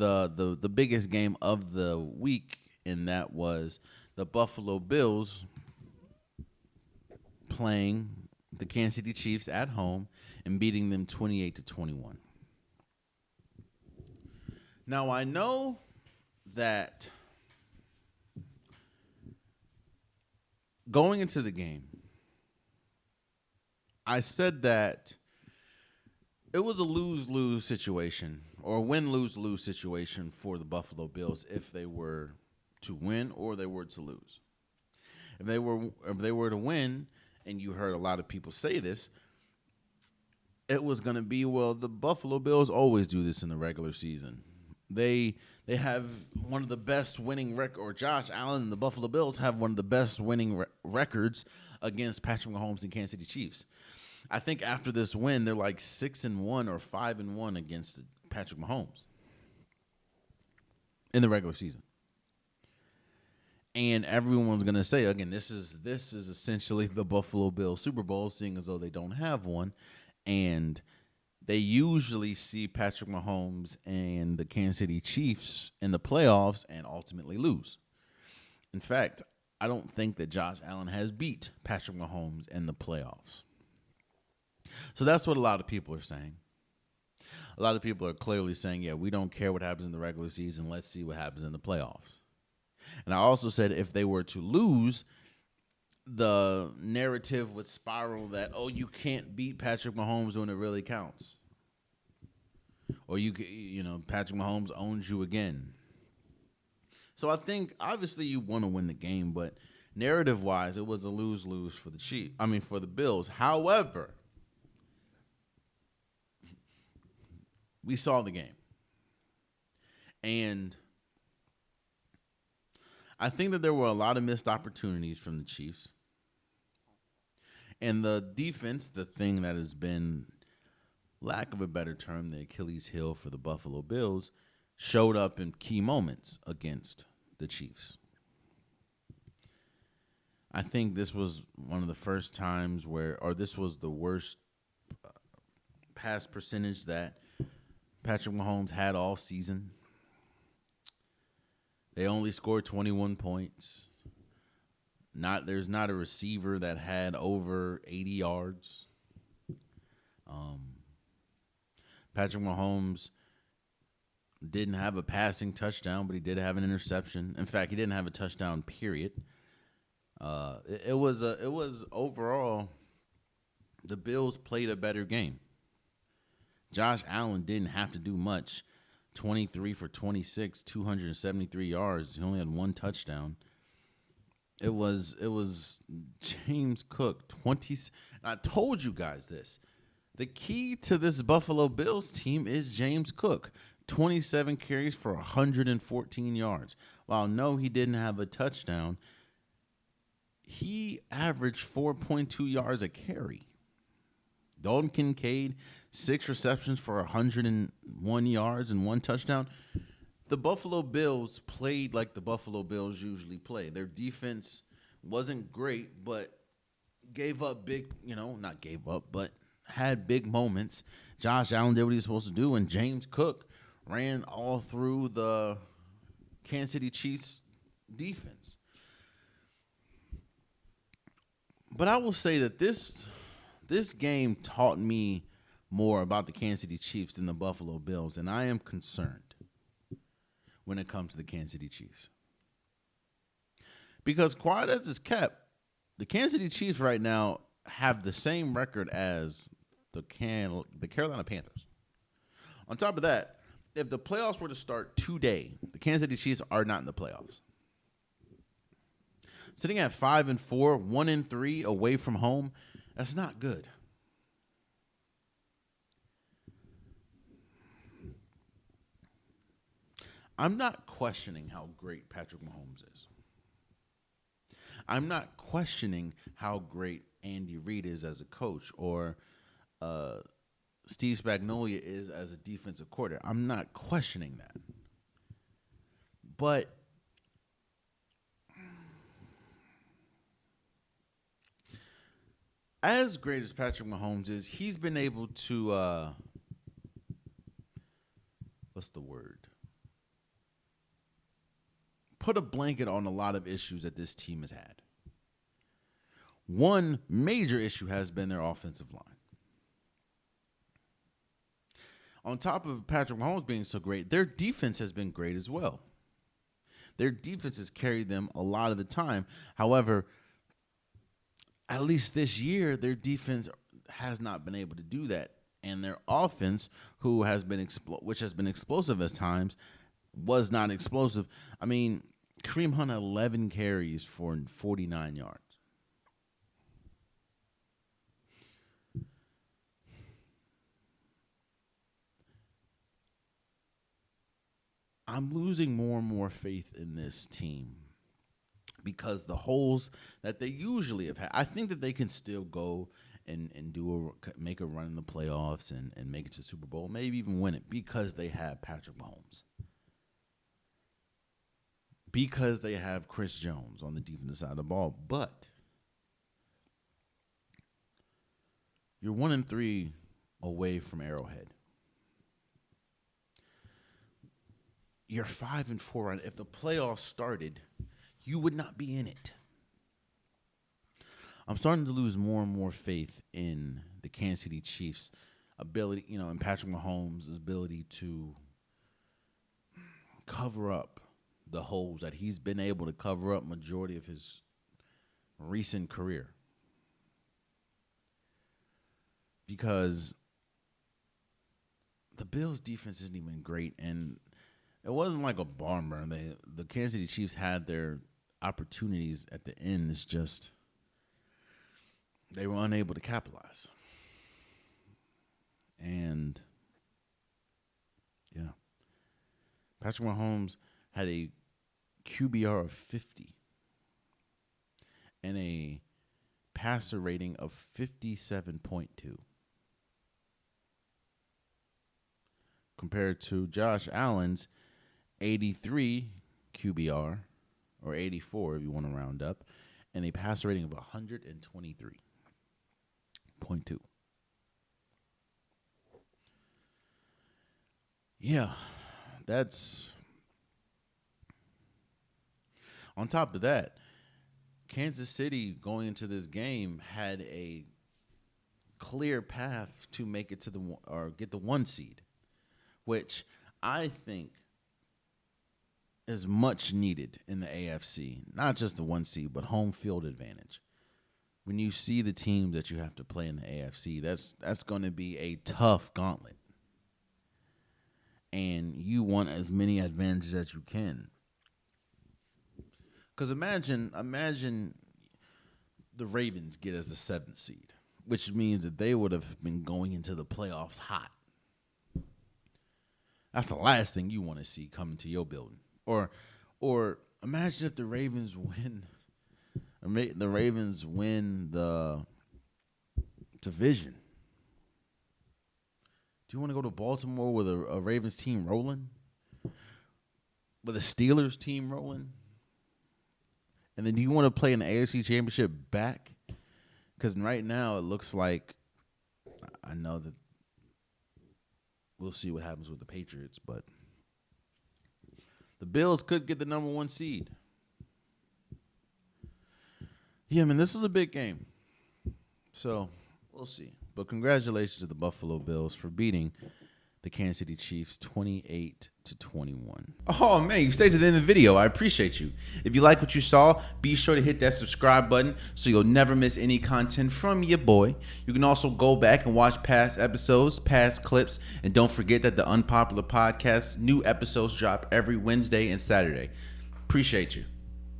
the biggest game of the week, and that was the Buffalo Bills playing the Kansas City Chiefs at home and beating them 28-21. Now I know that going into the game, I said that it was a lose-lose situation or a win-lose-lose situation for the Buffalo Bills if they were to win or they were to lose. If they were to win, and you heard a lot of people say this, it was going to be, well, the Buffalo Bills always do this in the regular season. They have one of the best winning or Josh Allen and the Buffalo Bills have one of the best winning records against Patrick Mahomes and Kansas City Chiefs. I think after this win, they're like 6-1 or 5-1 against Patrick Mahomes in the regular season. And everyone's gonna say again, this is essentially the Buffalo Bills Super Bowl, seeing as though they don't have one, and they usually see Patrick Mahomes and the Kansas City Chiefs in the playoffs and ultimately lose. In fact, I don't think that Josh Allen has beat Patrick Mahomes in the playoffs. So that's what a lot of people are saying. A lot of people are clearly saying, yeah, we don't care what happens in the regular season. Let's see what happens in the playoffs. And I also said if they were to lose, the narrative would spiral that, oh, you can't beat Patrick Mahomes when it really counts. Or Patrick Mahomes owns you again. So I think obviously you want to win the game, but narrative-wise, it was a lose-lose for the Bills. However, we saw the game. And I think that there were a lot of missed opportunities from the Chiefs. And the defense, the thing that has been, lack of a better term, the Achilles heel for the Buffalo Bills, showed up in key moments against the Chiefs. I think this was one of the first times this was the worst pass percentage that Patrick Mahomes had all season. They only scored 21 points. There's not a receiver that had over 80 yards. Patrick Mahomes didn't have a passing touchdown, but he did have an interception. In fact, he didn't have a touchdown, period. It was overall, the Bills played a better game. Josh Allen didn't have to do much. 23 for 26, 273 yards. He only had one touchdown. It was James Cook, 20. I told you guys this. The key to this Buffalo Bills team is James Cook. 27 carries for 114 yards. While no, he didn't have a touchdown, he averaged 4.2 yards a carry. Dalton Kincaid, 6 receptions for 101 yards and 1 touchdown. The Buffalo Bills played like the Buffalo Bills usually play. Their defense wasn't great, but gave up big, not gave up, but had big moments. Josh Allen did what he was supposed to do, and James Cook ran all through the Kansas City Chiefs defense. But I will say that this game taught me more about the Kansas City Chiefs than the Buffalo Bills, and I am concerned when it comes to the Kansas City Chiefs. Because quiet as it's kept, the Kansas City Chiefs right now have the same record as the Carolina Panthers. On top of that, if the playoffs were to start today, the Kansas City Chiefs are not in the playoffs. Sitting at 5-4, 1-3 away from home, that's not good. I'm not questioning how great Patrick Mahomes is. I'm not questioning how great Andy Reid is as a coach or Steve Spagnuolo is as a defensive coordinator. I'm not questioning that. But as great as Patrick Mahomes is, he's been able to what's the word? put a blanket on a lot of issues that this team has had. One major issue has been their offensive line. On top of Patrick Mahomes being so great, their defense has been great as well. Their defense has carried them a lot of the time. However, at least this year, their defense has not been able to do that. And their offense, which has been explosive at times, was not explosive. I mean, Kareem Hunt had 11 carries for 49 yards. I'm losing more and more faith in this team because the holes that they usually have had, I think that they can still go and make a run in the playoffs and make it to the Super Bowl, maybe even win it because they have Patrick Mahomes. Because they have Chris Jones on the defensive side of the ball. But you're 1-3 away from Arrowhead. You're 5-4. If the playoffs started, you would not be in it. I'm starting to lose more and more faith in the Kansas City Chiefs' ability, and Patrick Mahomes' ability to cover up the holes that he's been able to cover up majority of his recent career. Because the Bills' defense isn't even great, and it wasn't like a barn burn. The Kansas City Chiefs had their opportunities at the end. It's just they were unable to capitalize. And, yeah. Patrick Mahomes had a QBR of 50 and a passer rating of 57.2. Compared to Josh Allen's 83 QBR, or 84 if you want to round up, and a passer rating of 123.2. Yeah, that's... On top of that, Kansas City going into this game had a clear path to make it to get the 1 seed, which I think is much needed in the AFC. Not just the 1 seed, but home field advantage. When you see the teams that you have to play in the AFC, that's going to be a tough gauntlet. And you want as many advantages as you can. Because imagine the Ravens get as the 7th seed, which means that they would have been going into the playoffs hot. That's the last thing you want to see coming to your building. Or imagine if the Ravens win the division. Do you want to go to Baltimore with a Ravens team rolling? With a Steelers team rolling? And then do you want to play an AFC Championship back? Because right now it looks like, I know that we'll see what happens with the Patriots, but the Bills could get the number 1 seed. Yeah, man, this is a big game. So we'll see. But congratulations to the Buffalo Bills for beating the Kansas City Chiefs 28-21. Oh, man, you stayed to the end of the video. I appreciate you. If you like what you saw, be sure to hit that subscribe button so you'll never miss any content from your boy. You can also go back and watch past episodes, past clips, and don't forget that the Unpopular Podcast, new episodes drop every Wednesday and Saturday. Appreciate you.